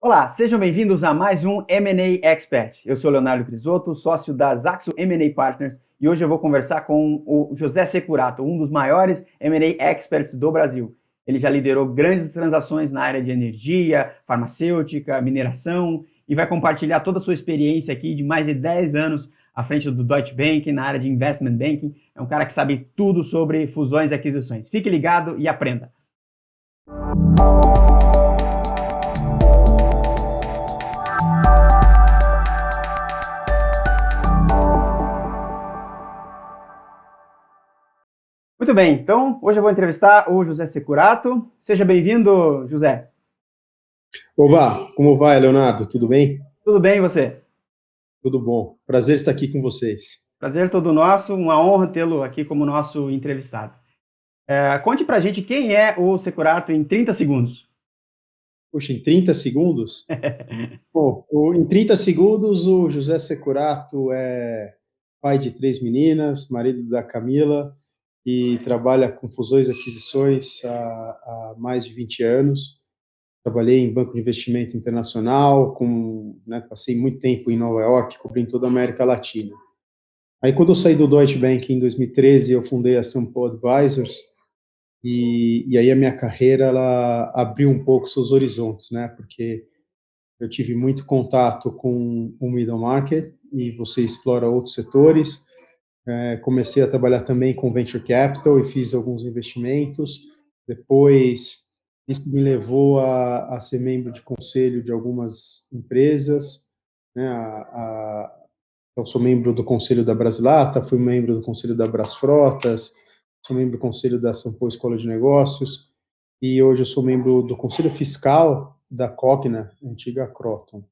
Olá, sejam bem-vindos a mais um M&A Expert. Eu sou Leonardo Crisotto, sócio da Zaxo M&A Partners, e hoje eu vou conversar com o José Securato, um dos maiores M&A Experts do Brasil. Ele já liderou grandes transações na área de energia, farmacêutica, mineração, e vai compartilhar toda a sua experiência aqui de mais de 10 anos à frente do Deutsche Bank, na área de Investment Banking. É um cara que sabe tudo sobre fusões e aquisições. Fique ligado e aprenda. Muito bem, então hoje eu vou entrevistar o José Securato. Seja bem-vindo, José. Oba, como vai, Leonardo? Tudo bem? Tudo bem, e você? Tudo bom. Prazer estar aqui com vocês. Prazer todo nosso, uma honra tê-lo aqui como nosso entrevistado. Conte pra gente quem é o Securato em 30 segundos. Puxa, em 30 segundos? Bom, em 30 segundos, o José Securato é pai de 3 meninas, marido da Camila, e trabalha com fusões e aquisições há mais de 20 anos. Trabalhei em banco de investimento internacional, passei muito tempo em Nova York, cobrindo toda a América Latina. Aí, quando eu saí do Deutsche Bank em 2013, eu fundei a Sampo Advisors, e aí a minha carreira ela abriu um pouco seus horizontes, né? Porque eu tive muito contato com o middle market e você explora outros setores. Comecei a trabalhar também com venture capital e fiz alguns investimentos. Depois, isso me levou a ser membro de conselho de algumas empresas, né? Eu sou membro do conselho da Brasilata, fui membro do conselho da Brasfrotas, sou membro do conselho da São Paulo Escola de Negócios, e hoje eu sou membro do conselho fiscal da Cogna, antiga Croton.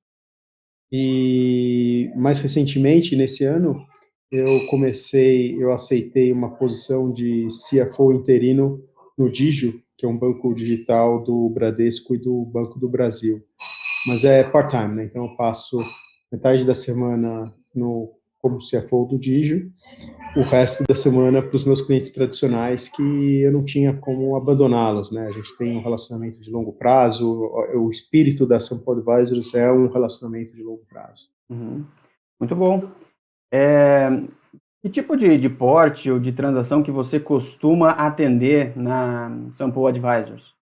E mais recentemente, nesse ano, eu aceitei uma posição de CFO interino no Digio, que é um banco digital do Bradesco e do Banco do Brasil. Mas é part-time, né? Então eu passo metade da semana como CFO do Digio, o resto da semana para os meus clientes tradicionais que eu não tinha como abandoná-los, né? A gente tem um relacionamento de longo prazo, o espírito da Sampo Advisors é um relacionamento de longo prazo. Uhum. Muito bom. Que tipo de porte ou de transação que você costuma atender na Sampo Advisors?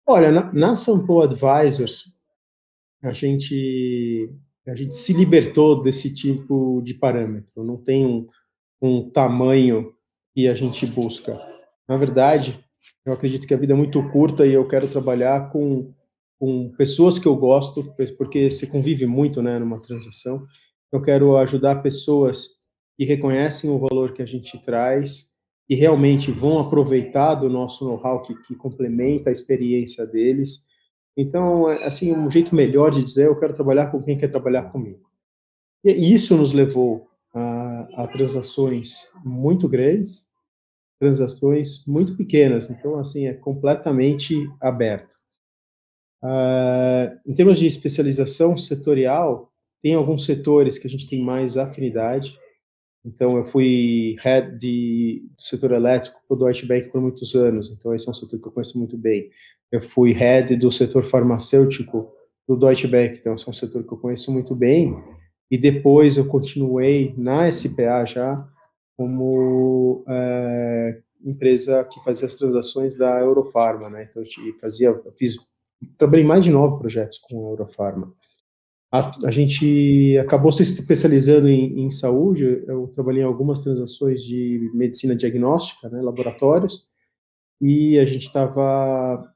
Olha, na Sampo Advisors, a gente se libertou desse tipo de parâmetro, não tem um tamanho que a gente busca. Na verdade, eu acredito que a vida é muito curta e eu quero trabalhar com pessoas que eu gosto, porque você convive muito, né, numa transação. Eu quero ajudar pessoas que reconhecem o valor que a gente traz e realmente vão aproveitar do nosso know-how que complementa a experiência deles. Então, assim, um jeito melhor de dizer, eu quero trabalhar com quem quer trabalhar comigo. E isso nos levou a transações muito grandes, transações muito pequenas. Então, assim, é completamente aberto. Em termos de especialização setorial, tem alguns setores que a gente tem mais afinidade. Então, eu fui head do setor elétrico para o Deutsche Bank por muitos anos. Então, esse é um setor que eu conheço muito bem. Eu fui head do setor farmacêutico do Deutsche Bank. Então, esse é um setor que eu conheço muito bem. E depois eu continuei na SPA já como empresa que fazia as transações da Eurofarma, né? Então, trabalhei em mais de 9 projetos com a Eurofarma. A gente acabou se especializando em saúde. Eu trabalhei em algumas transações de medicina diagnóstica, né, laboratórios, e a gente estava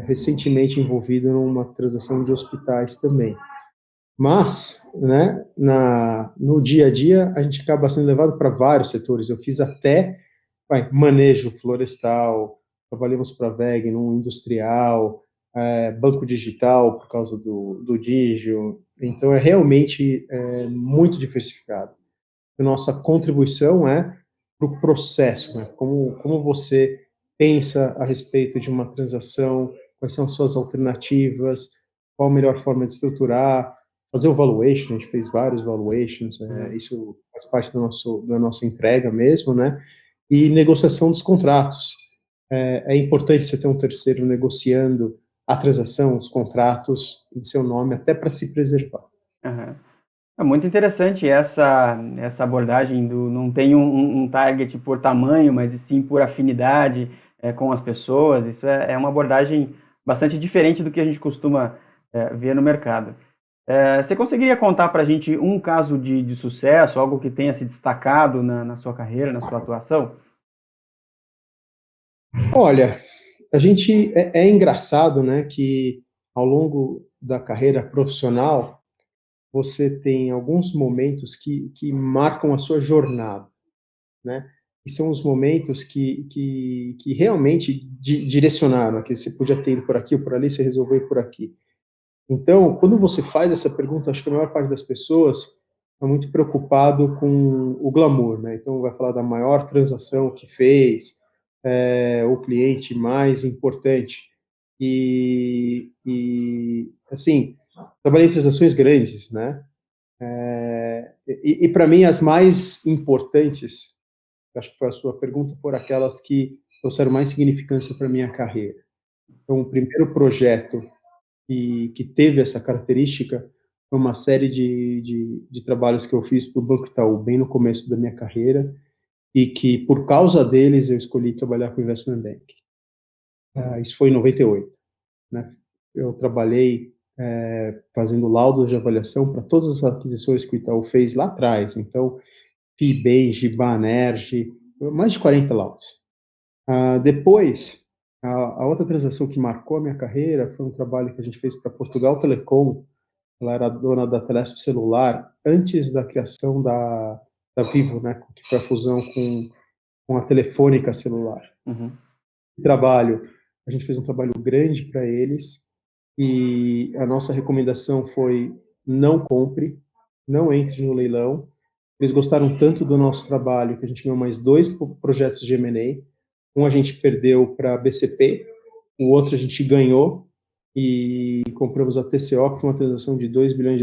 recentemente envolvido numa transação de hospitais também. Mas, né, no dia a dia, a gente acaba sendo levado para vários setores. Eu fiz até manejo florestal, trabalhamos para a WEG, no industrial, banco digital, por causa do Digio. Então, é realmente muito diversificado. A nossa contribuição é para o processo, né? Como você pensa a respeito de uma transação, quais são as suas alternativas, qual a melhor forma de estruturar, fazer o valuation. A gente fez vários valuations, isso faz parte da nossa entrega mesmo, né? E negociação dos contratos. É importante você ter um terceiro negociando a transação, os contratos em seu nome, até para se preservar. Aham. É muito interessante essa abordagem do não tem um target por tamanho, mas e sim por afinidade com as pessoas. Isso é uma abordagem bastante diferente do que a gente costuma ver no mercado. Você conseguiria contar para a gente um caso de sucesso, algo que tenha se destacado na sua carreira, na sua atuação? Olha, a gente é engraçado, né, que ao longo da carreira profissional você tem alguns momentos que marcam a sua jornada, né? E são os momentos que realmente direcionaram, que você podia ter ido por aqui ou por ali, você resolveu ir por aqui. Então, quando você faz essa pergunta, acho que a maior parte das pessoas está muito preocupado com o glamour, né? Então, vai falar da maior transação que fez, o cliente mais importante. Assim, trabalhei em transações grandes, né? Para mim, as mais importantes, acho que foi a sua pergunta, foram aquelas que trouxeram mais significância para a minha carreira. Então, o primeiro projeto que teve essa característica foi uma série de trabalhos que eu fiz para o Banco Itaú, bem no começo da minha carreira, e que, por causa deles, eu escolhi trabalhar com Investment Bank. Isso foi em 98, né? Eu trabalhei fazendo laudos de avaliação para todas as aquisições que o Itaú fez lá atrás. Então, Fibem, Banerj, mais de 40 laudos. Depois, a outra transação que marcou a minha carreira foi um trabalho que a gente fez para Portugal Telecom. Ela era dona da Telesp Celular antes da criação da Vivo, né, que foi a fusão com a Telefônica Celular. Uhum. A gente fez um trabalho grande para eles e a nossa recomendação foi: não compre, não entre no leilão. Eles gostaram tanto do nosso trabalho que a gente ganhou mais 2 projetos de M&A. Um a gente perdeu para a BCP, o outro a gente ganhou e compramos a TCO, que foi uma transação de $2 bilhões.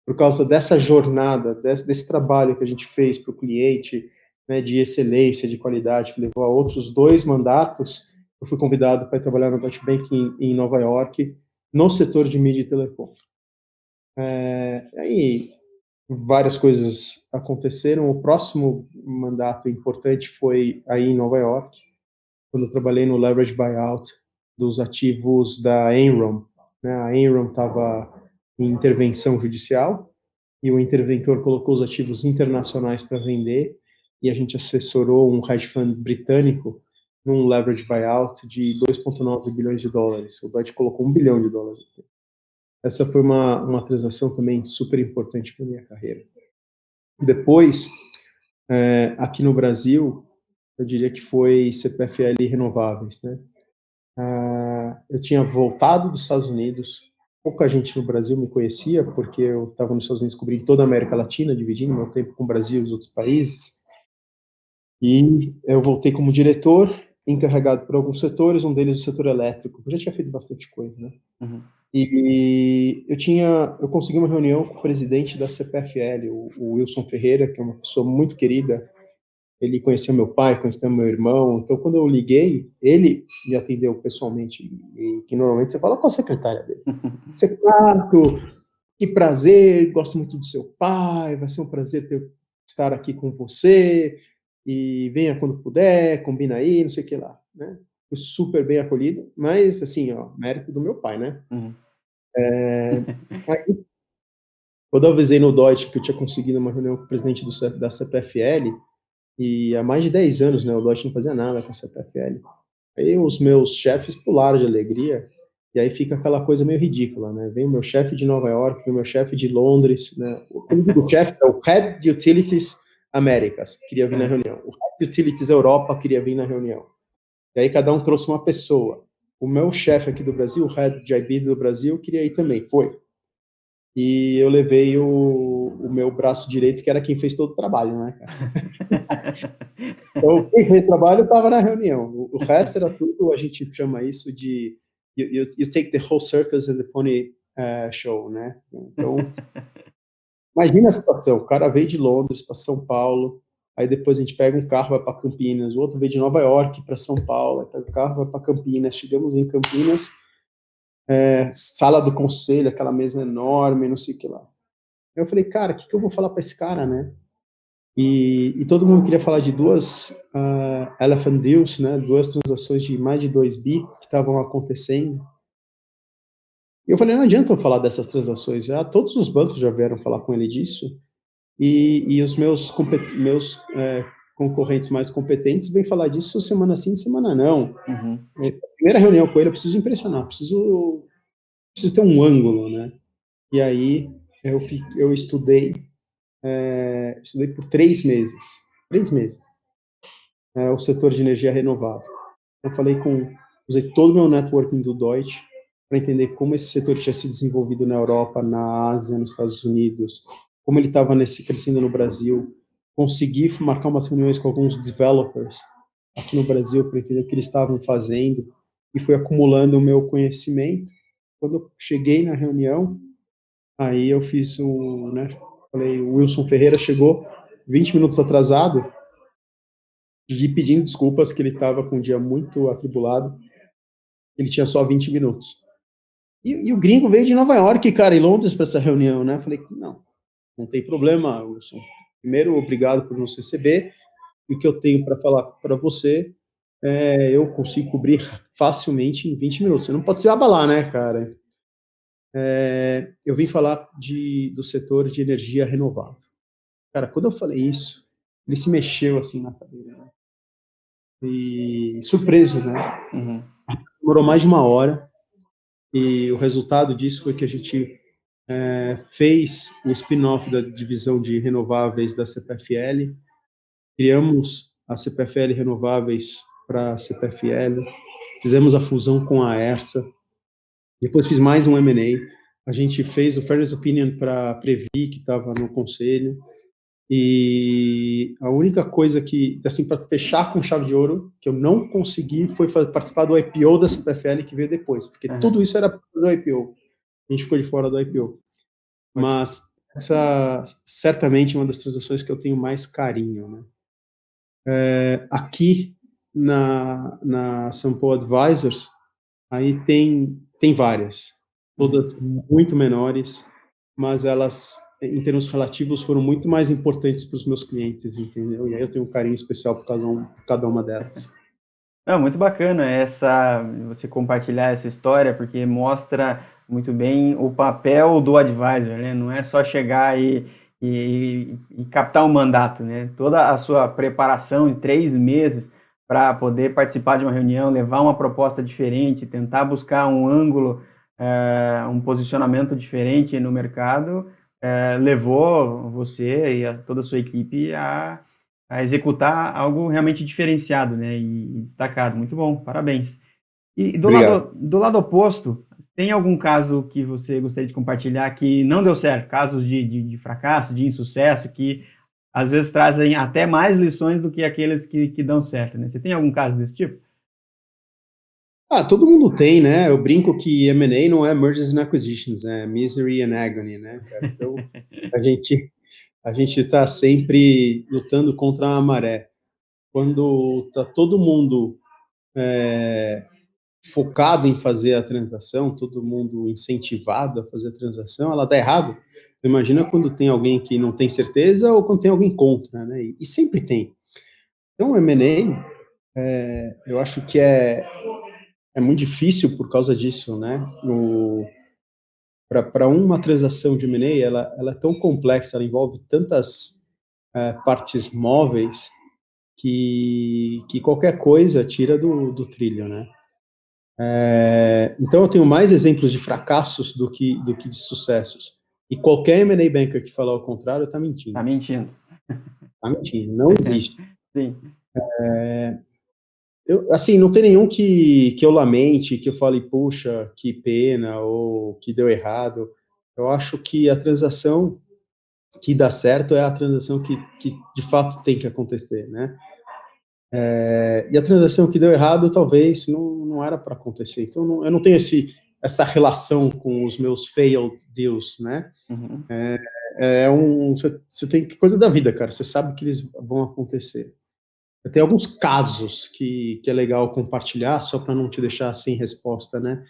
Por causa dessa jornada, desse trabalho que a gente fez para o cliente, né, de excelência, de qualidade, que levou a outros 2 mandatos, eu fui convidado para trabalhar no Deutsche Bank em Nova York, no setor de mídia e telecom. Aí várias coisas aconteceram. O próximo mandato importante foi aí em Nova York, quando eu trabalhei no leverage buyout dos ativos da Enron, né? A Enron estava em intervenção judicial e o interventor colocou os ativos internacionais para vender e a gente assessorou um hedge fund britânico num leverage buyout de $2,9 bilhões. O Deutsche colocou $1 bilhão. Essa foi uma transação também super importante para minha carreira. Depois, aqui no Brasil, eu diria que foi CPFL Renováveis, né? Eu tinha voltado dos Estados Unidos, pouca gente no Brasil me conhecia, porque eu estava nos Estados Unidos cobrindo toda a América Latina, dividindo meu tempo com o Brasil e os outros países, e eu voltei como diretor, encarregado por alguns setores, um deles o setor elétrico. Eu já tinha feito bastante coisa, né? Uhum. E eu consegui uma reunião com o presidente da CPFL, o Wilson Ferreira, que é uma pessoa muito querida. Ele conheceu meu pai, conheceu meu irmão. Então, quando eu liguei, ele me atendeu pessoalmente, e que normalmente você fala com a secretária dele. Secretário, que prazer, gosto muito do seu pai, vai ser um prazer estar aqui com você, e venha quando puder, combina aí, não sei o que lá, né? Fui super bem acolhido, mas, assim, ó, mérito do meu pai, né? Uhum. Aí, quando eu avisei no Deutsche que eu tinha conseguido uma reunião com o presidente da CPFL, e há mais de 10 anos, né, o Deutsche não fazia nada com a CPFL. Aí os meus chefes pularam de alegria, e aí fica aquela coisa meio ridícula, né? Vem o meu chefe de Nova York, vem o meu chefe de Londres, né? O chefe é o Head de Utilities Américas, queria vir na reunião. O Head de Utilities Europa queria vir na reunião. E aí cada um trouxe uma pessoa. O meu chefe aqui do Brasil, o Head de IB do Brasil, queria ir também, foi. E eu levei o meu braço direito, que era quem fez todo o trabalho, né, cara? Então, quem fez o trabalho estava na reunião. O resto era tudo, a gente chama isso de you take the whole circus and the pony show, né? Então, imagina a situação, o cara veio de Londres para São Paulo, aí depois a gente pega um carro, vai para Campinas, o outro veio de Nova York para São Paulo, aí pega o carro, vai para Campinas, chegamos em Campinas, sala do conselho, aquela mesa enorme, não sei o que lá. Eu falei, cara, o que eu vou falar para esse cara, né? E todo mundo queria falar de duas elephant deals, né? Duas transações de mais de 2 bi que estavam acontecendo. E eu falei, não adianta eu falar dessas transações, já todos os bancos já vieram falar com ele disso, e os meus concorrentes mais competentes vêm falar disso semana sim, semana não. Uhum. Primeira reunião com ele, eu preciso impressionar, preciso ter um ângulo, né? E aí eu estudei por 3 meses, 3 meses, o setor de energia renovável. Eu usei todo o meu networking do Deutsche para entender como esse setor tinha se desenvolvido na Europa, na Ásia, nos Estados Unidos, como ele estava crescendo no Brasil. Consegui marcar umas reuniões com alguns developers aqui no Brasil para entender o que eles estavam fazendo e fui acumulando o meu conhecimento. Quando eu cheguei na reunião, aí eu fiz falei, o Wilson Ferreira chegou 20 minutos atrasado, pedindo desculpas que ele estava com um dia muito atribulado, ele tinha só 20 minutos. E o gringo veio de Nova York, cara, e Londres para essa reunião, né? Falei, não tem problema, Wilson. Primeiro, obrigado por nos receber. E o que eu tenho para falar para você, eu consigo cobrir facilmente em 20 minutos. Você não pode se abalar, né, cara? Eu vim falar do setor de energia renovável. Cara, quando eu falei isso, ele se mexeu assim na cadeira, né? E surpreso, né? Uhum. Demorou mais de 1 hora. E o resultado disso foi que a gente fez o spin-off da divisão de renováveis da CPFL, criamos a CPFL Renováveis para a CPFL, fizemos a fusão com a ERSA, depois fiz mais um M&A, a gente fez o Fairness Opinion para a Previ, que estava no conselho, e a única coisa que, assim, para fechar com chave de ouro, que eu não consegui foi participar do IPO da CPFL, que veio depois, porque Uhum. tudo isso era do IPO. A gente ficou de fora do IPO. Mas essa certamente é uma das transações que eu tenho mais carinho, né? Aqui na Sampo Advisors, aí tem várias, todas muito menores, mas elas, em termos relativos, foram muito mais importantes para os meus clientes, entendeu? E aí eu tenho um carinho especial por cada uma delas. Não, muito bacana você compartilhar essa história, porque mostra muito bem o papel do advisor, né? Não é só chegar e captar um mandato, né? Toda a sua preparação de 3 meses para poder participar de uma reunião, levar uma proposta diferente, tentar buscar um ângulo, um posicionamento diferente no mercado, levou você e toda a sua equipe a executar algo realmente diferenciado, né, e destacado. Muito bom, parabéns. E Obrigado. do lado oposto, tem algum caso que você gostaria de compartilhar que não deu certo? Casos de fracasso, de insucesso, que às vezes trazem até mais lições do que aqueles que dão certo, né? Você tem algum caso desse tipo? Todo mundo tem, né? Eu brinco que M&A não é mergers and acquisitions, é misery and agony, né, cara? Então, a gente a gente está sempre lutando contra a maré. Quando está todo mundo focado em fazer a transação, todo mundo incentivado a fazer a transação, ela dá errado. Imagina quando tem alguém que não tem certeza ou quando tem alguém contra, né? E sempre tem. Então, o M&A, eu acho que é muito difícil por causa disso, né? Para uma transação de M&A, ela é tão complexa, ela envolve tantas partes móveis que qualquer coisa tira do trilho, né? Então eu tenho mais exemplos de fracassos do que de sucessos. E qualquer M&A banker que falar o contrário está Tá mentindo. mentindo. Está mentindo, não existe. Sim. Assim, não tem nenhum que eu lamente, que eu fale, puxa, que pena, ou que deu errado. Eu acho que a transação que dá certo é a transação que de fato tem que acontecer, né? E a transação que deu errado, talvez, não era para acontecer. Então, eu não tenho essa relação com os meus failed deals, né? Uhum. Você tem coisa da vida, cara. Você sabe que eles vão acontecer. Tem alguns casos que é legal compartilhar, só para não te deixar sem resposta, né?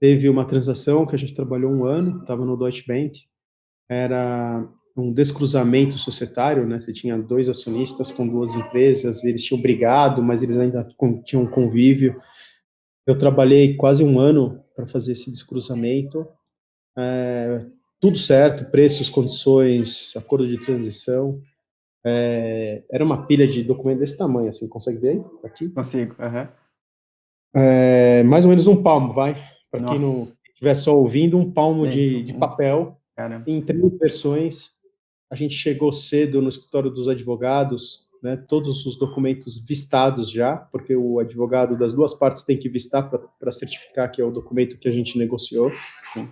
teve uma transação que a gente trabalhou um ano, estava no Deutsche Bank, era um descruzamento societário, né? Você tinha dois acionistas com duas empresas, eles tinham brigado, mas eles ainda tinham um convívio. Eu trabalhei quase um ano para fazer esse descruzamento, tudo certo, preços, condições, acordo de transição. Era uma pilha de documento desse tamanho, assim, consegue ver aí? Aqui? Consigo. Aham. Mais ou menos um palmo, vai. Para quem não Nossa. estiver só ouvindo, um palmo Gente, de papel, caramba. em 3 versões. A gente chegou cedo no escritório dos advogados, né, todos os documentos vistados já, porque o advogado das duas partes tem que vistar para certificar que é o documento que a gente negociou. Sim.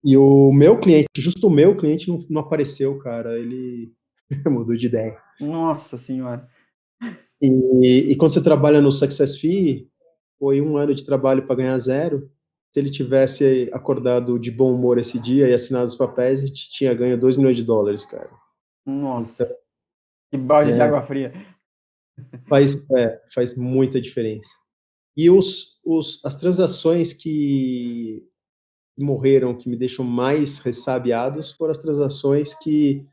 E o meu cliente, justo o meu cliente, não apareceu, cara. Ele mudou de ideia. Nossa senhora. E quando você trabalha no Success Fee, foi um ano de trabalho para ganhar zero. Se ele tivesse acordado de bom humor esse dia e assinado os papéis, a gente tinha ganho US$ 2 milhões, cara. Nossa. Então, Que balde de é, água fria. faz muita diferença. E as transações que morreram, que me deixam mais ressabiados, foram as transações que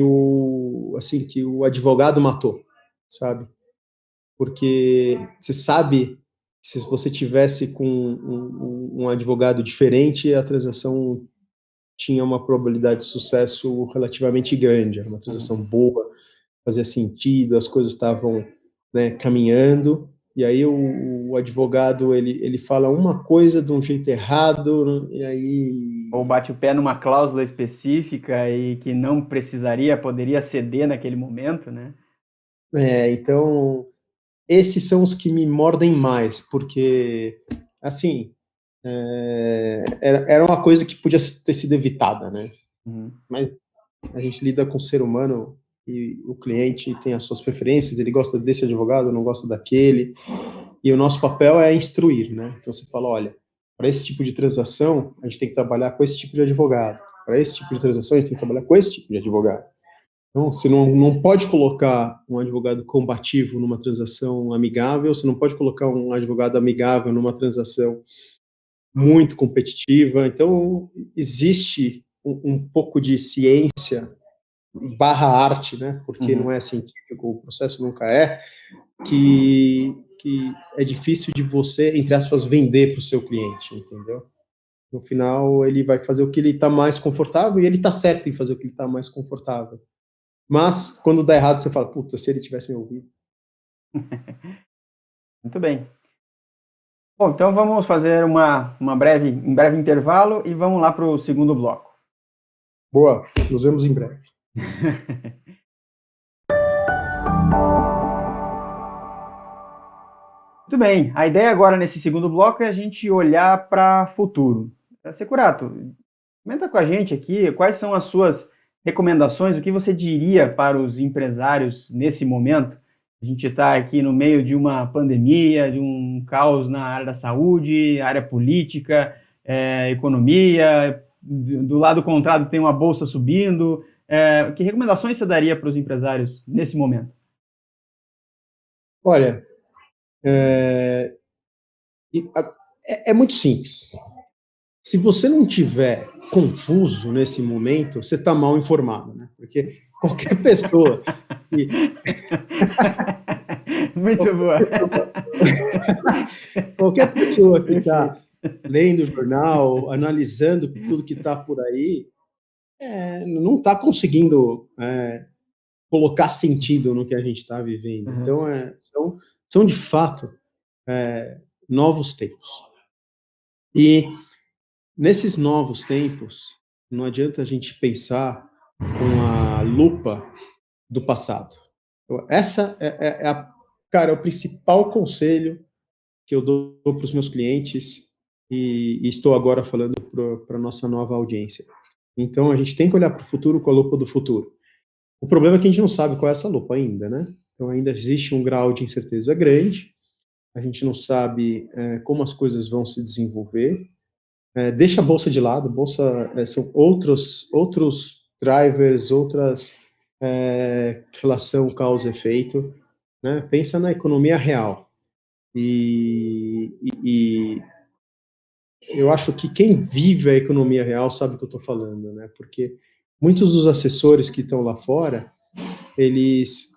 o advogado matou, sabe? Porque você sabe, se você tivesse com um advogado diferente, a transação tinha uma probabilidade de sucesso relativamente grande, era uma transação Uhum. boa, fazia sentido, as coisas estavam, né, caminhando, e aí o advogado, ele fala uma coisa de um jeito errado, e Ou aí... bate o pé numa cláusula específica e que não precisaria, poderia ceder naquele momento, né? Então, esses são os que me mordem mais, porque, assim, era uma coisa que podia ter sido evitada, né? Uhum. Mas a gente lida com o ser humano e o cliente tem as suas preferências, ele gosta desse advogado, não gosta daquele, e o nosso papel é instruir, né? Então você fala, olha, para esse tipo de transação, a gente tem que trabalhar com esse tipo de advogado. Para esse tipo de transação, a gente tem que trabalhar com esse tipo de advogado. Então, você não pode colocar um advogado combativo numa transação amigável, você não pode colocar um advogado amigável numa transação muito competitiva. Então, existe um pouco de ciência barra arte, né? Porque não Uhum. é científico, o processo nunca é, que é difícil de você, entre aspas, vender para o seu cliente, entendeu? No final, ele vai fazer o que ele está mais confortável e ele está certo em fazer o que ele está mais confortável. Mas, quando dá errado, você fala, puta, se ele tivesse me ouvido. Muito bem. Bom, então vamos fazer um breve intervalo e vamos lá para o segundo bloco. Boa, nos vemos em breve. Muito bem. A ideia agora nesse segundo bloco é a gente olhar para o futuro. Securato, comenta com a gente aqui quais são as suas recomendações, o que você diria para os empresários nesse momento. A gente está aqui no meio de uma pandemia, de um caos na área da saúde, área política, economia. Do lado contrário tem uma bolsa subindo. Que recomendações você daria para os empresários nesse momento? Olha, é muito simples. Se você não tiver confuso nesse momento, você está mal informado, né? Porque qualquer pessoa que, Muito qualquer boa. pessoa, qualquer pessoa que Perfeito. está lendo o jornal, analisando tudo que está por aí, não está conseguindo colocar sentido no que a gente está vivendo. Uhum. Então, são de fato novos tempos. E nesses novos tempos, não adianta a gente pensar com a lupa do passado. Essa cara, é o principal conselho que eu dou para os meus clientes e estou agora falando para a nossa nova audiência. Então, a gente tem que olhar para o futuro com a lupa do futuro. O problema é que a gente não sabe qual é essa lupa ainda, né? Então, ainda existe um grau de incerteza grande, a gente não sabe como as coisas vão se desenvolver. Deixa a bolsa de lado, bolsa são outros drivers, outras relação causa-efeito, né? Pensa na economia real e eu acho que quem vive a economia real sabe o que eu estou falando, né? Porque muitos dos assessores que estão lá fora, eles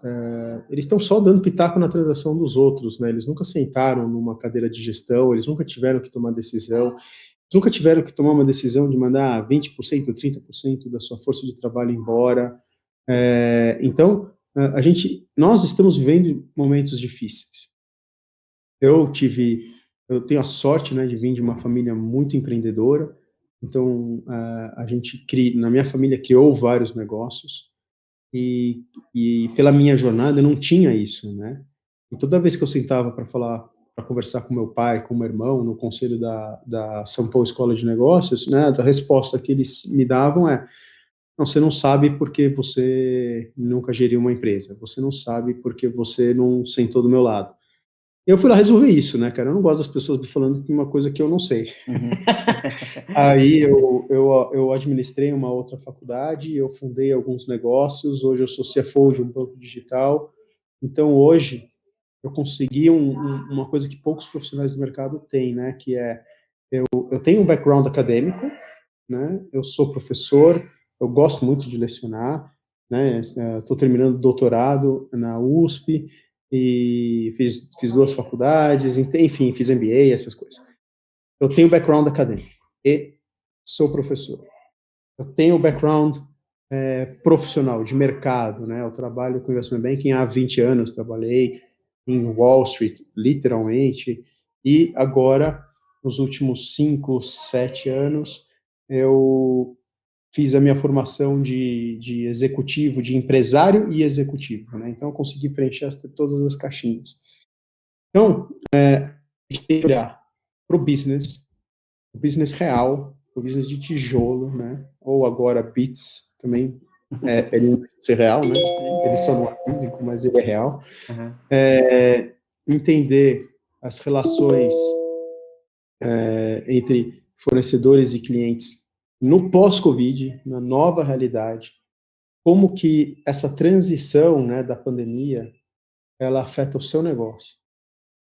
estão só dando pitaco na transação dos outros, né? Eles nunca sentaram numa cadeira de gestão, eles nunca tiveram que tomar decisão, nunca tiveram que tomar uma decisão de mandar 20%, 30% da sua força de trabalho embora. Então, nós estamos vivendo momentos difíceis. Eu tenho a sorte, né, de vir de uma família muito empreendedora. Então, na minha família criou vários negócios e pela minha jornada eu não tinha isso, né? E toda vez que eu sentava para conversar com meu pai, com meu irmão, no conselho da São Paulo Escola de Negócios, né, a resposta que eles me davam não, você não sabe porque você nunca geriu uma empresa, você não sabe porque você não sentou do meu lado. Eu fui lá resolver isso, né, cara? Eu não gosto das pessoas me falando de uma coisa que eu não sei. Uhum. Aí eu administrei uma outra faculdade, eu fundei alguns negócios, hoje eu sou CFO de um banco digital. Então, hoje, eu consegui uma coisa que poucos profissionais do mercado têm, né, que eu tenho um background acadêmico, né, eu sou professor, eu gosto muito de lecionar, né, estou terminando doutorado na USP, e fiz duas faculdades, enfim, fiz MBA, essas coisas. Eu tenho background acadêmico e sou professor. Eu tenho background profissional, de mercado, né? Eu trabalho com investment banking há 20 anos, trabalhei em Wall Street, literalmente, e agora, nos últimos 5, 7 anos, eu fiz a minha formação de executivo, de empresário e executivo, né? Então, eu consegui preencher todas as caixinhas. Então, a gente tem que olhar para o business real, o business de tijolo, né? Ou agora bits também, ele não precisa ser real, né? Ele só não é físico, mas ele é real. Uhum. Entender as relações entre fornecedores e clientes no pós-Covid, na nova realidade, como que essa transição, né, da pandemia, ela afeta o seu negócio,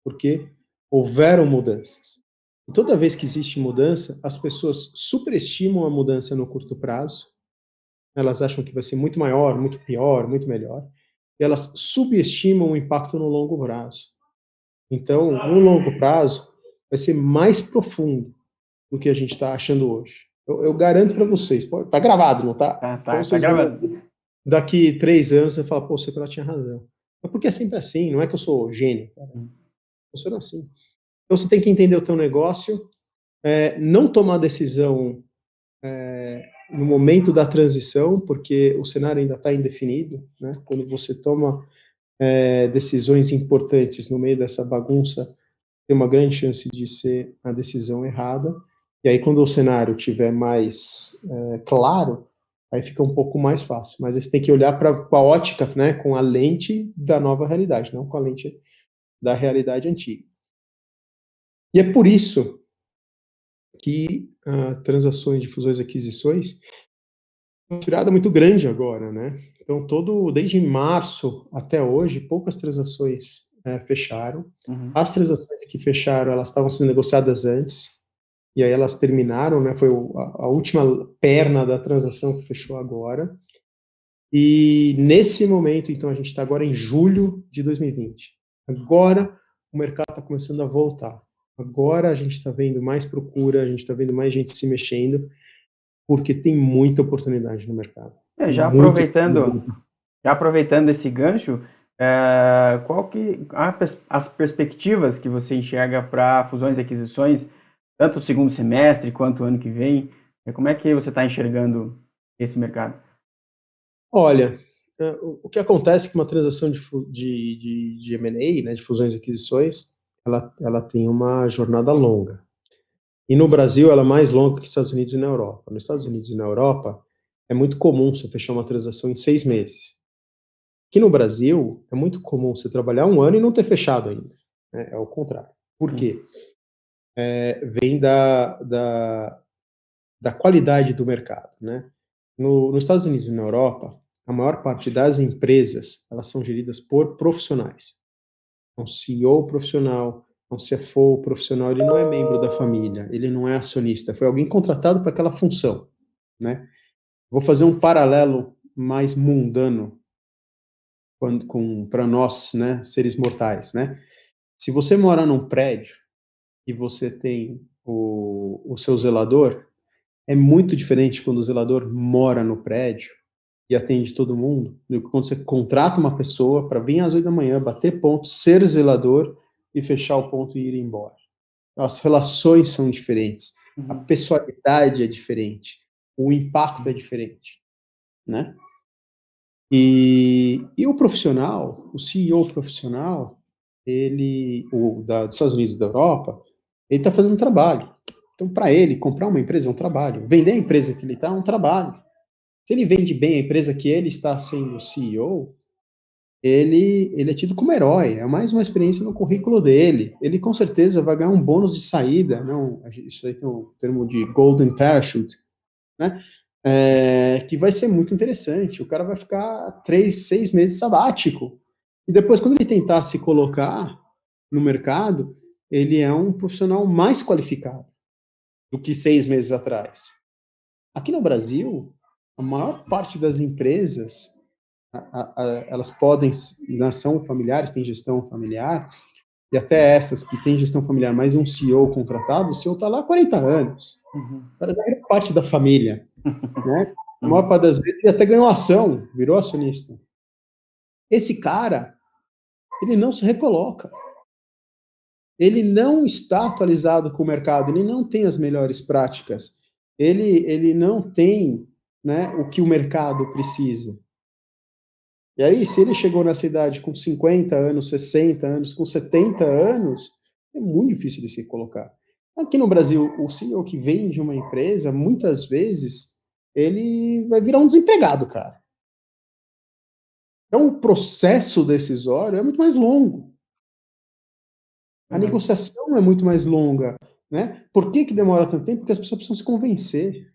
porque houveram mudanças. E toda vez que existe mudança, as pessoas superestimam a mudança no curto prazo, elas acham que vai ser muito maior, muito pior, muito melhor, e elas subestimam o impacto no longo prazo. Então, no longo prazo, vai ser mais profundo do que a gente está achando hoje. Eu garanto para vocês, tá gravado, não tá? Então Tá vocês vão, gravando. daqui 3 anos, você fala, pô, você tinha razão. Mas porque é sempre assim, não é que eu sou gênio, cara. Funciona assim. Então você tem que entender o teu negócio, não tomar decisão no momento da transição, porque o cenário ainda está indefinido, né? Quando você toma decisões importantes no meio dessa bagunça, tem uma grande chance de ser a decisão errada. E aí, quando o cenário tiver mais claro, aí fica um pouco mais fácil. Mas você tem que olhar com a ótica, né, com a lente da nova realidade, não com a lente da realidade antiga. E é por isso que transações de fusões e aquisições uma tirada muito grande agora, né? Então, desde março até hoje, poucas transações fecharam. Uhum. As transações que fecharam, elas estavam sendo negociadas antes, e aí elas terminaram, né? Foi a última perna da transação que fechou agora. E nesse momento, então, a gente está agora em julho de 2020. Agora o mercado está começando a voltar. Agora a gente está vendo mais procura, a gente está vendo mais gente se mexendo, porque tem muita oportunidade no mercado. É, Tem já muito. aproveitando, já aproveitando esse gancho, qual que as perspectivas que você enxerga para fusões e aquisições, tanto o segundo semestre quanto o ano que vem? Como é que você está enxergando esse mercado? Olha, o que acontece é que uma transação de M&A, né, de fusões e aquisições, ela tem uma jornada longa. E no Brasil ela é mais longa que nos Estados Unidos e na Europa. Nos Estados Unidos e na Europa é muito comum você fechar uma transação em 6 meses. Aqui no Brasil é muito comum você trabalhar 1 ano e não ter fechado ainda. Né? É o contrário. Por quê? Vem da qualidade do mercado, né? Nos Estados Unidos e na Europa, a maior parte das empresas, elas são geridas por profissionais. É um CEO profissional, Um CFO profissional, ele não é membro da família, ele não é acionista, foi alguém contratado para aquela função, né? Vou fazer um paralelo mais mundano para nós, né, seres mortais, né? Se você mora num prédio e você tem o seu zelador, é muito diferente quando o zelador mora no prédio e atende todo mundo, do que quando você contrata uma pessoa para vir às 8 da manhã, bater ponto, ser zelador e fechar o ponto e ir embora. As relações são diferentes, a pessoalidade é diferente, o impacto é diferente, né? E o profissional, o CEO profissional, dos Estados Unidos e da Europa, ele está fazendo um trabalho. Então, para ele, comprar uma empresa é um trabalho. Vender a empresa que ele está é um trabalho. Se ele vende bem a empresa que ele está sendo CEO, ele é tido como herói. É mais uma experiência no currículo dele. Ele, com certeza, vai ganhar um bônus de saída. Não, isso aí tem um termo de golden parachute, né? Que vai ser muito interessante. O cara vai ficar 3, 6 meses sabático. E depois, quando ele tentar se colocar no mercado, ele é um profissional mais qualificado do que 6 meses atrás. Aqui no Brasil, a maior parte das empresas, elas podem, são familiares, têm gestão familiar, e até essas que têm gestão familiar, mais um CEO contratado, o CEO está lá há 40 anos. O cara é parte da família, né? A maior parte das vezes ele até ganhou ação, virou acionista. Esse cara, ele não se recoloca. Ele não está atualizado com o mercado, ele não tem as melhores práticas, ele não tem, né, o que o mercado precisa. E aí, se ele chegou nessa idade com 50 anos, 60 anos, com 70 anos, é muito difícil de se colocar. Aqui no Brasil, o CEO que vende uma empresa, muitas vezes, ele vai virar um desempregado, cara. Então, o processo decisório é muito mais longo. A negociação é muito mais longa, né? Por que demora tanto tempo? Porque as pessoas precisam se convencer.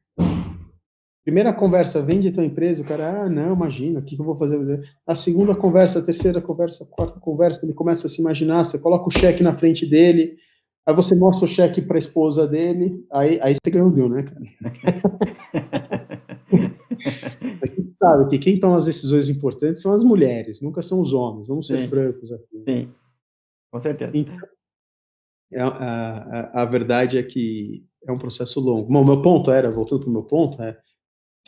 Primeira conversa, vende a tua empresa, o cara, não, imagina, o que eu vou fazer? A segunda conversa, a terceira conversa, a quarta conversa, ele começa a se imaginar, você coloca o cheque na frente dele, aí você mostra o cheque para a esposa dele, aí você ganhou o deal, né, cara? A gente sabe que quem toma as decisões importantes são as mulheres, nunca são os homens, vamos ser francos aqui. Sim, com certeza. Então, a verdade é que é um processo longo. Bom, meu ponto voltando para o meu ponto,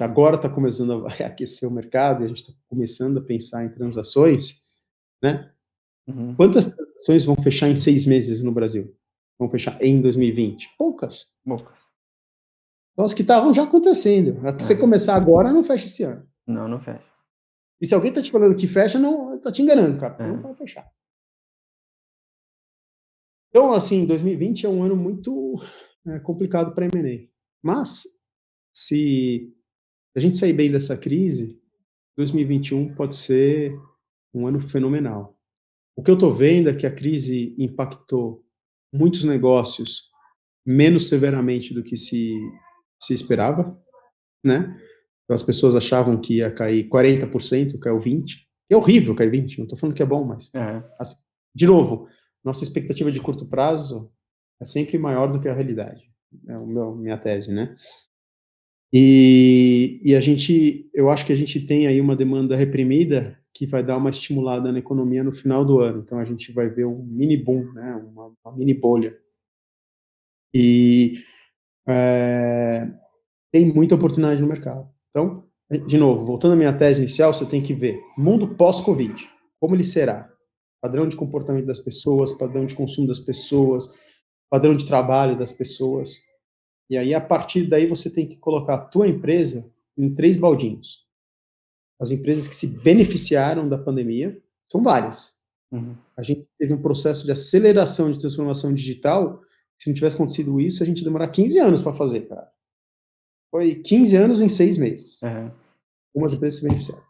agora está começando a aquecer o mercado e a gente está começando a pensar em transações, né? Quantas transações vão fechar em 6 meses no Brasil? Vão fechar em 2020? Poucas. Então, as que estavam já acontecendo. A que você começar agora, não fecha esse ano. Não fecha. E se alguém está te falando que fecha, não está te enganando, cara. Não vai fechar. Então, assim, 2020 é um ano muito complicado para M&A. Mas, se a gente sair bem dessa crise, 2021 pode ser um ano fenomenal. O que eu estou vendo é que a crise impactou muitos negócios menos severamente do que se esperava, né? Então, as pessoas achavam que ia cair 40%, caiu 20%. É horrível cair 20%, não estou falando que é bom, mas... Assim, de novo, nossa expectativa de curto prazo é sempre maior do que a realidade. É minha tese, né? E eu acho que a gente tem aí uma demanda reprimida que vai dar uma estimulada na economia no final do ano. Então, a gente vai ver um mini boom, né? Uma mini bolha. E tem muita oportunidade no mercado. Então, de novo, voltando à minha tese inicial, você tem que ver mundo pós-Covid. Como ele será? Padrão de comportamento das pessoas, padrão de consumo das pessoas, padrão de trabalho das pessoas. E aí, a partir daí, você tem que colocar a tua empresa em 3 baldinhos. As empresas que se beneficiaram da pandemia são várias. A gente teve um processo de aceleração de transformação digital. Se não tivesse acontecido isso, a gente ia demorar 15 anos para fazer, cara. Foi 15 anos em 6 meses. Algumas empresas se beneficiaram.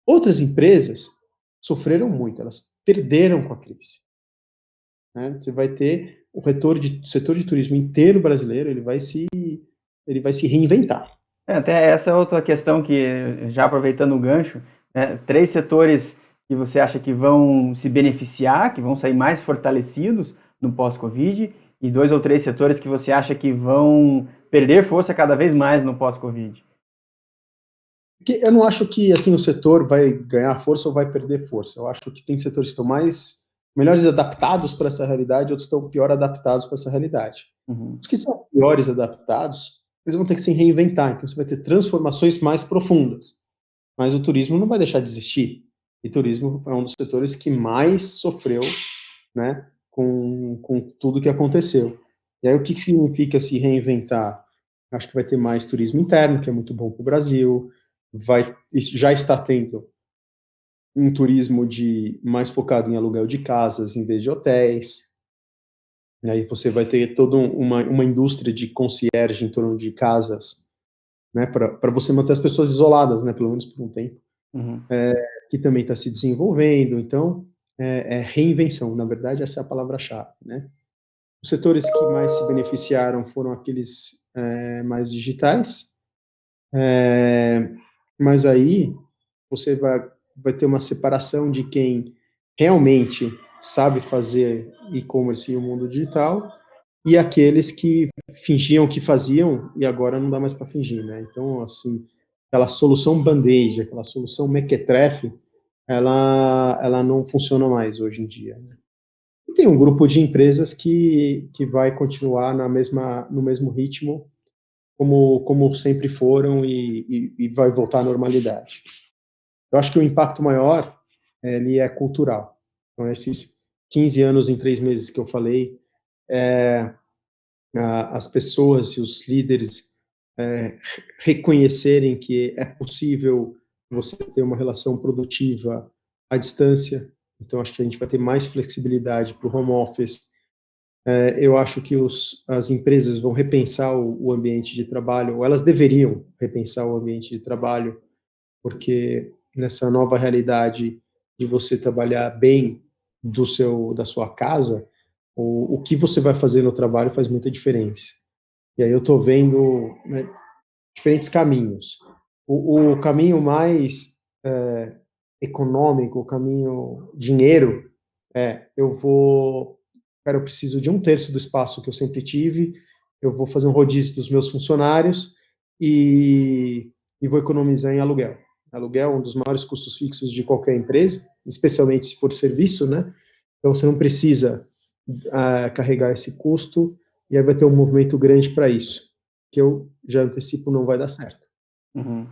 Outras empresas sofreram muito, elas perderam com a crise. Né? Você vai ter o retorno do setor de turismo inteiro brasileiro, ele vai se reinventar. Até essa é outra questão que, já aproveitando o gancho, 3 setores que você acha que vão se beneficiar, que vão sair mais fortalecidos, no pós-Covid e 2 ou 3 setores que você acha que vão perder força cada vez mais no pós-Covid? Eu não acho que assim o setor vai ganhar força ou vai perder força. Eu acho que tem setores que estão melhores adaptados para essa realidade, outros estão pior adaptados para essa realidade. Uhum. Os que são piores adaptados, eles vão ter que se reinventar. Então você vai ter transformações mais profundas. Mas o turismo não vai deixar de existir. E turismo é um dos setores que mais sofreu, né, com tudo que aconteceu. E aí o que significa se reinventar? Acho que vai ter mais turismo interno, que é muito bom para o Brasil. Já está tendo um turismo mais focado em aluguel de casas em vez de hotéis. E aí você vai ter toda uma indústria de concierge em torno de casas, né, para você manter as pessoas isoladas, né, pelo menos por um tempo, Uhum. que também está se desenvolvendo. Então, é reinvenção, na verdade, essa é a palavra-chave, né? Os setores que mais se beneficiaram foram aqueles mais digitais, mas aí você vai ter uma separação de quem realmente sabe fazer e-commerce e o mundo digital e aqueles que fingiam que faziam e agora não dá mais para fingir, né? Então, assim, aquela solução band-aid, aquela solução mequetrefe, ela não funciona mais hoje em dia, né? E tem um grupo de empresas que vai continuar no mesmo ritmo como sempre foram e vai voltar à normalidade. Eu acho que o impacto maior, ele é cultural. Então, esses 15 anos em 3 meses que eu falei, as pessoas e os líderes é, reconhecerem que é possível você ter uma relação produtiva à distância. Então, acho que a gente vai ter mais flexibilidade para o home office. Eu acho que as empresas vão repensar o ambiente de trabalho, ou elas deveriam repensar o ambiente de trabalho, porque nessa nova realidade de você trabalhar bem da sua casa, o que você vai fazer no trabalho faz muita diferença. E aí eu estou vendo, né, diferentes caminhos. O caminho mais econômico, o caminho dinheiro, eu preciso de 1/3 do espaço que eu sempre tive, eu vou fazer um rodízio dos meus funcionários e vou economizar em aluguel. Aluguel é um dos maiores custos fixos de qualquer empresa, especialmente se for serviço, né? Então você não precisa carregar esse custo e aí vai ter um movimento grande para isso, que eu já antecipo não vai dar certo. Uhum.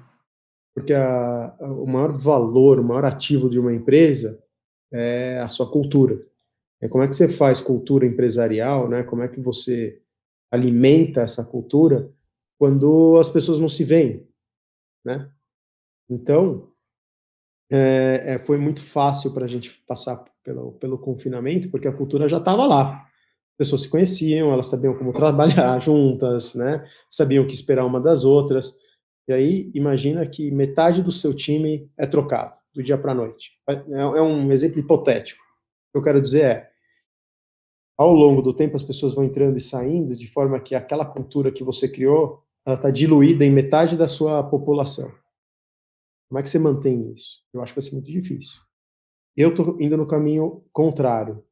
Porque o maior valor, o maior ativo de uma empresa é a sua cultura. É como é que você faz cultura empresarial, né? Como é que você alimenta essa cultura quando as pessoas não se veem, né? Então, foi muito fácil para a gente passar pelo confinamento, porque a cultura já estava lá. As pessoas se conheciam, elas sabiam como trabalhar juntas, né? Sabiam o que esperar uma das outras. E aí, imagina que metade do seu time é trocado do dia para a noite. É um exemplo hipotético. O que eu quero dizer ao longo do tempo, as pessoas vão entrando e saindo, de forma que aquela cultura que você criou, ela está diluída em metade da sua população. Como é que você mantém isso? Eu acho que vai ser muito difícil. Eu estou indo no caminho contrário.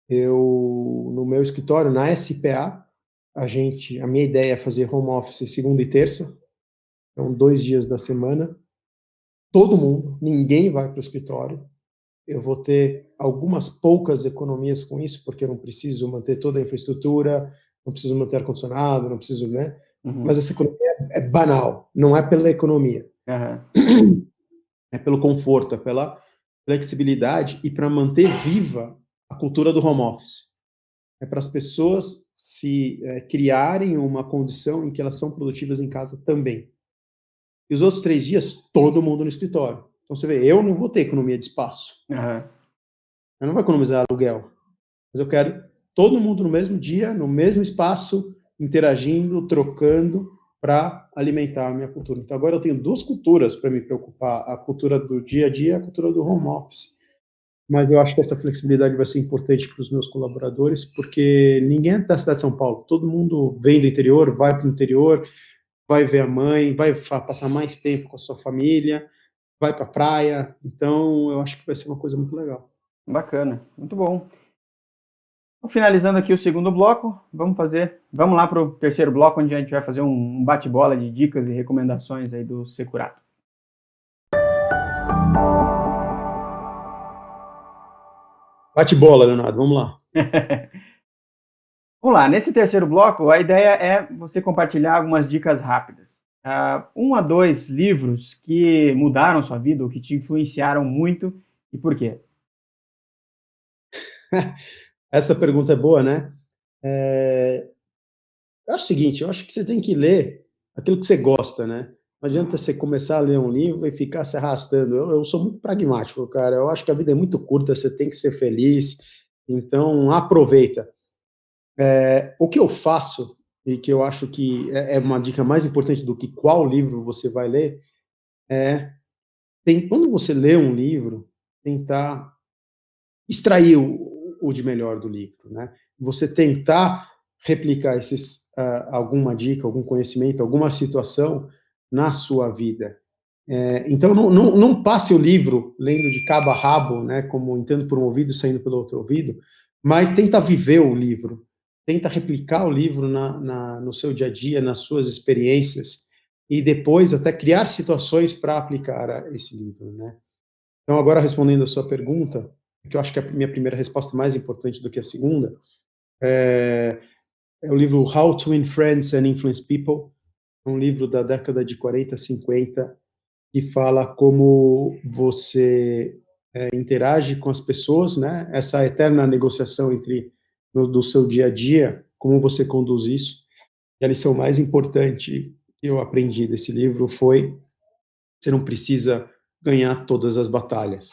No meu escritório, na SPA, a minha ideia é fazer home office segunda e terça, então 2 dias da semana. Todo mundo, ninguém vai para o escritório. Eu vou ter algumas poucas economias com isso, porque eu não preciso manter toda a infraestrutura, não preciso manter ar-condicionado, não preciso, né? Uhum. Mas essa economia é banal, não é pela economia, Uhum. é pelo conforto, é pela flexibilidade e para manter viva a cultura do home office. É para as pessoas criarem uma condição em que elas são produtivas em casa também. E os outros 3 dias, todo mundo no escritório. Então você vê, eu não vou ter economia de espaço, Uhum. eu não vou economizar aluguel, mas eu quero todo mundo no mesmo dia, no mesmo espaço, interagindo, trocando, para alimentar a minha cultura. Então agora eu tenho 2 culturas para me preocupar, a cultura do dia a dia e a cultura do home office. Mas eu acho que essa flexibilidade vai ser importante para os meus colaboradores, porque ninguém é da cidade de São Paulo, todo mundo vem do interior, vai para o interior, vai ver a mãe, vai passar mais tempo com a sua família, vai para a praia, então eu acho que vai ser uma coisa muito legal. Bacana, muito bom. Finalizando aqui o segundo bloco, vamos lá para o terceiro bloco, onde a gente vai fazer um bate-bola de dicas e recomendações aí do Securato. Bate-bola, Leonardo, vamos lá. Vamos lá, nesse terceiro bloco, a ideia é você compartilhar algumas dicas rápidas. Um a dois livros que mudaram sua vida ou que te influenciaram muito e por quê? Essa pergunta é boa, né? Eu acho o seguinte, eu acho que você tem que ler aquilo que você gosta, né? Não adianta você começar a ler um livro e ficar se arrastando. Eu sou muito pragmático, cara. Eu acho que a vida é muito curta, você tem que ser feliz. Então, aproveita. O que eu faço, e que eu acho que é uma dica mais importante do que qual livro você vai ler, quando você lê um livro, tentar extrair o de melhor do livro, né? Você tentar replicar alguma dica, algum conhecimento, alguma situação na sua vida. Então, não passe o livro lendo de cabo a rabo, né, como entrando por um ouvido e saindo pelo outro ouvido, mas tenta viver o livro, tenta replicar o livro no seu dia a dia, nas suas experiências, e depois até criar situações para aplicar esse livro, né? Então, agora respondendo a sua pergunta, que eu acho que a minha primeira resposta é mais importante do que a segunda, é o livro How to Win Friends and Influence People, um livro da década de 40, 50, que fala como você interage com as pessoas, né? Essa eterna negociação do seu dia a dia, como você conduz isso. E a lição mais importante que eu aprendi desse livro foi: você não precisa ganhar todas as batalhas,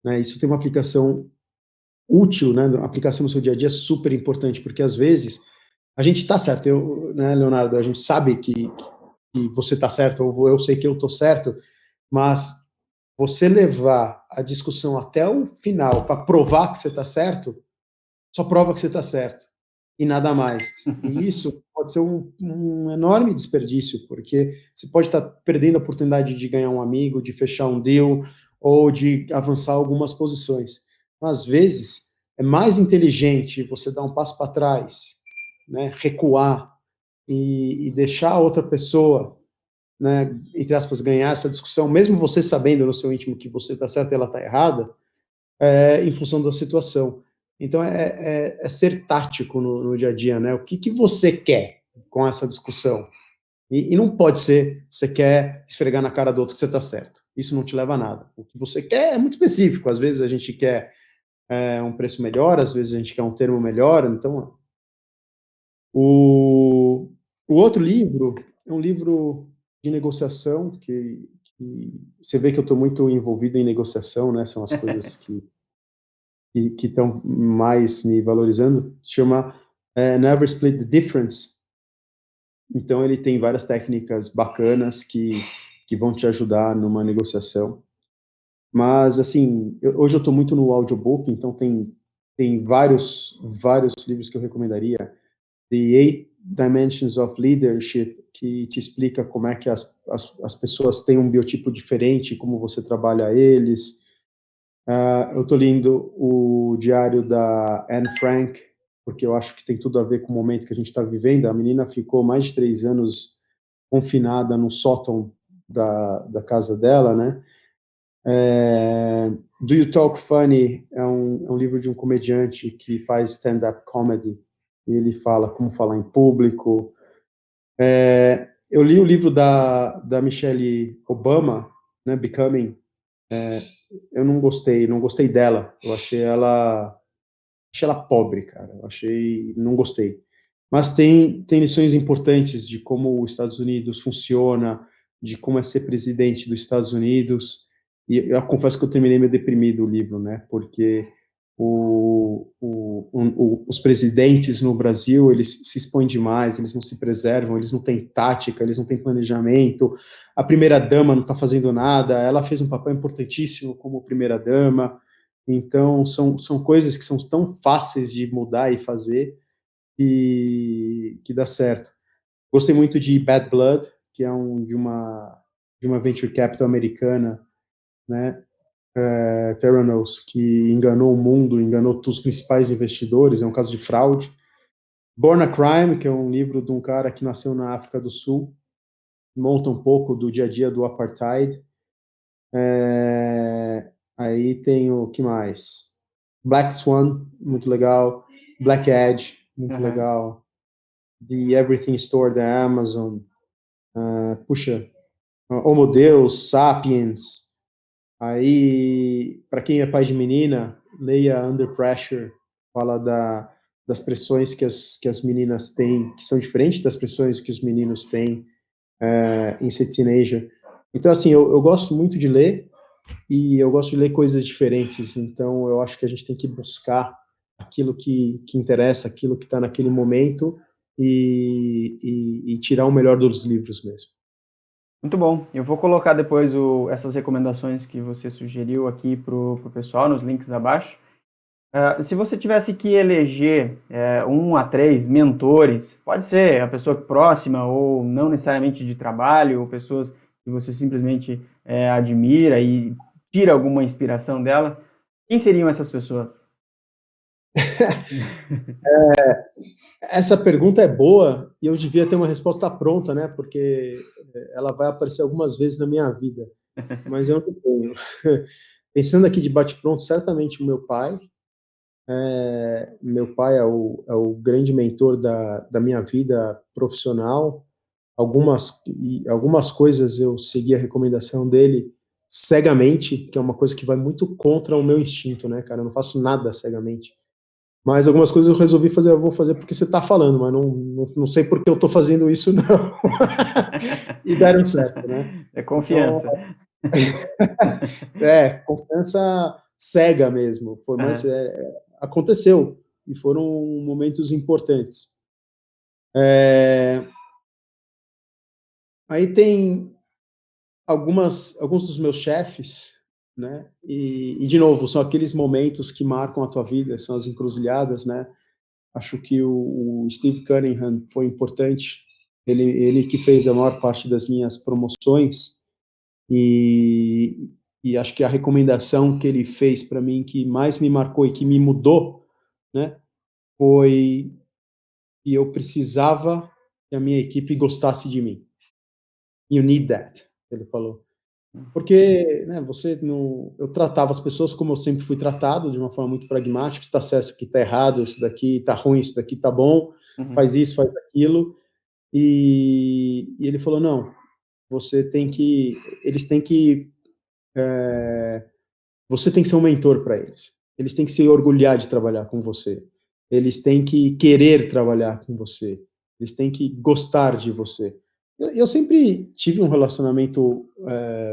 né? Isso tem uma aplicação útil, né? A aplicação no seu dia a dia é super importante, porque às vezes a gente está certo, né, Leonardo, a gente sabe que você está certo, ou eu sei que eu estou certo, mas você levar a discussão até o final para provar que você está certo, só prova que você está certo, e nada mais. E isso pode ser um enorme desperdício, porque você pode estar perdendo a oportunidade de ganhar um amigo, de fechar um deal, ou de avançar algumas posições. Às vezes, é mais inteligente você dar um passo para trás, né, recuar e deixar a outra pessoa, né, entre aspas, ganhar essa discussão, mesmo você sabendo no seu íntimo que você está certo e ela está errada, em função da situação. Então, é ser tático no dia a dia, né? O que você quer com essa discussão? E não pode ser, você quer esfregar na cara do outro que você está certo. Isso não te leva a nada. O que você quer é muito específico. Às vezes a gente quer um preço melhor, às vezes a gente quer um termo melhor. Então, o outro livro é um livro de negociação que você vê que eu estou muito envolvido em negociação, né? São as coisas que estão mais me valorizando. Chama Never Split the Difference. Então ele tem várias técnicas bacanas que vão te ajudar numa negociação. Mas assim, hoje eu estou muito no audiobook, então tem vários livros que eu recomendaria. The Eight Dimensions of Leadership, que te explica como é que as pessoas têm um biotipo diferente, como você trabalha eles. Eu estou lendo o diário da Anne Frank, porque eu acho que tem tudo a ver com o momento que a gente está vivendo. A menina ficou mais de 3 anos confinada no sótão da casa dela, né? Do You Talk Funny é um livro de um comediante que faz stand-up comedy, e ele fala como falar em público. Eu li o livro da Michelle Obama, né, Becoming. Eu não gostei dela. Achei ela pobre, cara. Não gostei. Mas tem lições importantes de como os Estados Unidos funciona, de como é ser presidente dos Estados Unidos. E eu confesso que eu terminei meio deprimido o livro, né? Porque os presidentes no Brasil, eles se expõem demais, eles não se preservam, eles não têm tática, eles não têm planejamento. A primeira-dama não está fazendo nada, ela fez um papel importantíssimo como primeira-dama. Então, são coisas que são tão fáceis de mudar e fazer que dá certo. Gostei muito de Bad Blood, que é de uma venture capital americana, né? Theranos, que enganou o mundo, enganou os principais investidores, é um caso de fraude. Born a Crime, que é um livro de um cara que nasceu na África do Sul, monta um pouco do dia a dia do apartheid. Aí tem o que mais? Black Swan, muito legal. Black Edge, muito Aham. legal. The Everything Store da Amazon. Puxa, Homo Deus, Sapiens. Aí, para quem é pai de menina, leia Under Pressure, fala das pressões que as meninas têm, que são diferentes das pressões que os meninos têm em ser teenager. Então, assim, eu gosto muito de ler, e eu gosto de ler coisas diferentes, então eu acho que a gente tem que buscar aquilo que interessa, aquilo que está naquele momento, e tirar o melhor dos livros mesmo. Muito bom. Eu vou colocar depois essas recomendações que você sugeriu aqui para o pessoal nos links abaixo. Se você tivesse que eleger 1 a 3 mentores, pode ser a pessoa próxima ou não necessariamente de trabalho, ou pessoas que você simplesmente admira e tira alguma inspiração dela, quem seriam essas pessoas? Essa pergunta é boa e eu devia ter uma resposta pronta, né? Porque ela vai aparecer algumas vezes na minha vida, mas eu não tenho. Pensando aqui de bate-pronto, certamente o meu pai. Meu pai é o grande mentor da minha vida profissional. Algumas coisas eu segui a recomendação dele cegamente, que é uma coisa que vai muito contra o meu instinto, né, cara? Eu não faço nada cegamente. Mas algumas coisas eu resolvi fazer, eu vou fazer porque você está falando, mas não sei por que eu estou fazendo isso, não. E deram certo, né? É Então, confiança. confiança cega mesmo. Mas Aham. aconteceu e foram momentos importantes. É, Aí tem alguns dos meus chefes, né? E de novo, são aqueles momentos que marcam a tua vida, são as encruzilhadas, né? Acho que o Steve Cunningham foi importante. Ele que fez a maior parte das minhas promoções e, e acho que a recomendação que ele fez para mim que mais me marcou e que me mudou, né? Foi que eu precisava que a minha equipe gostasse de mim. You need that, ele falou. Porque, né, eu tratava as pessoas como eu sempre fui tratado, de uma forma muito pragmática, está certo, isso aqui está errado, isso daqui está ruim, isso daqui está bom, Uhum. faz isso, faz aquilo, e ele falou, não, eles têm que, você tem que ser um mentor para eles têm que se orgulhar de trabalhar com você, eles têm que querer trabalhar com você, eles têm que gostar de você. Eu sempre tive um relacionamento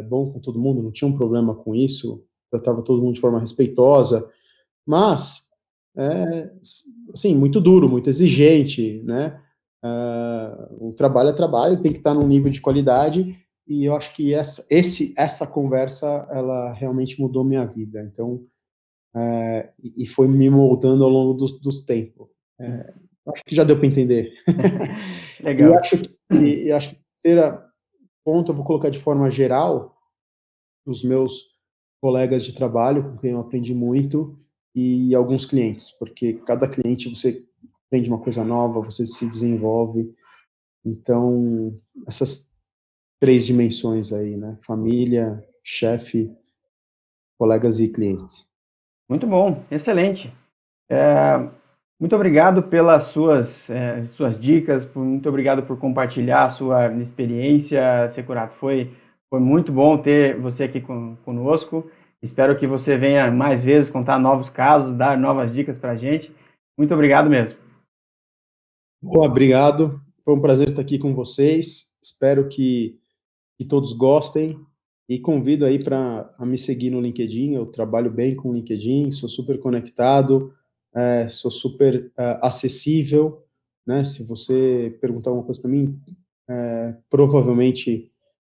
bom com todo mundo, não tinha um problema com isso, tratava todo mundo de forma respeitosa, mas, assim, muito duro, muito exigente, né? O trabalho é trabalho, tem que estar num nível de qualidade, e eu acho que essa conversa, ela realmente mudou minha vida. Então, e foi me moldando ao longo do tempo. Uhum. Acho que já deu para entender. E Legal. acho que a terceira ponto, eu vou colocar de forma geral, os meus colegas de trabalho, com quem eu aprendi muito, e alguns clientes, porque cada cliente você aprende uma coisa nova, você se desenvolve. Então, essas 3 dimensões aí, né? Família, chefe, colegas e clientes. Muito bom, excelente. É, muito obrigado pelas suas dicas, muito obrigado por compartilhar a sua experiência, Securato. Foi muito bom ter você aqui conosco. Espero que você venha mais vezes contar novos casos, dar novas dicas para a gente. Muito obrigado mesmo. Bom, obrigado. Foi um prazer estar aqui com vocês. Espero que todos gostem e convido aí para me seguir no LinkedIn. Eu trabalho bem com o LinkedIn, sou super conectado, sou super acessível, né? Se você perguntar alguma coisa para mim, provavelmente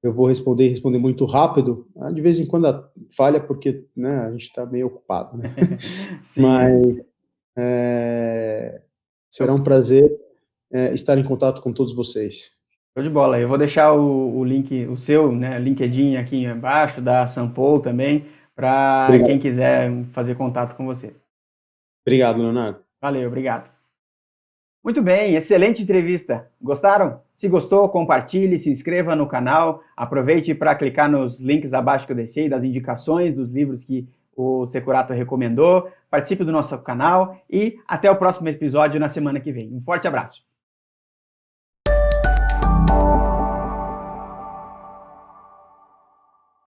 eu vou responder muito rápido. De vez em quando falha porque, né, a gente está meio ocupado, né? Sim, Mas será eu, um prazer estar em contato com todos vocês. show de bola. Eu vou deixar o link, o seu, né, LinkedIn aqui embaixo, da Sampo também, para quem quiser fazer contato com você. Obrigado, Leonardo. Valeu, obrigado. Muito bem, excelente entrevista. Gostaram? Se gostou, compartilhe, se inscreva no canal, aproveite para clicar nos links abaixo que eu deixei, das indicações dos livros que o Securato recomendou, participe do nosso canal e até o próximo episódio na semana que vem. Um forte abraço!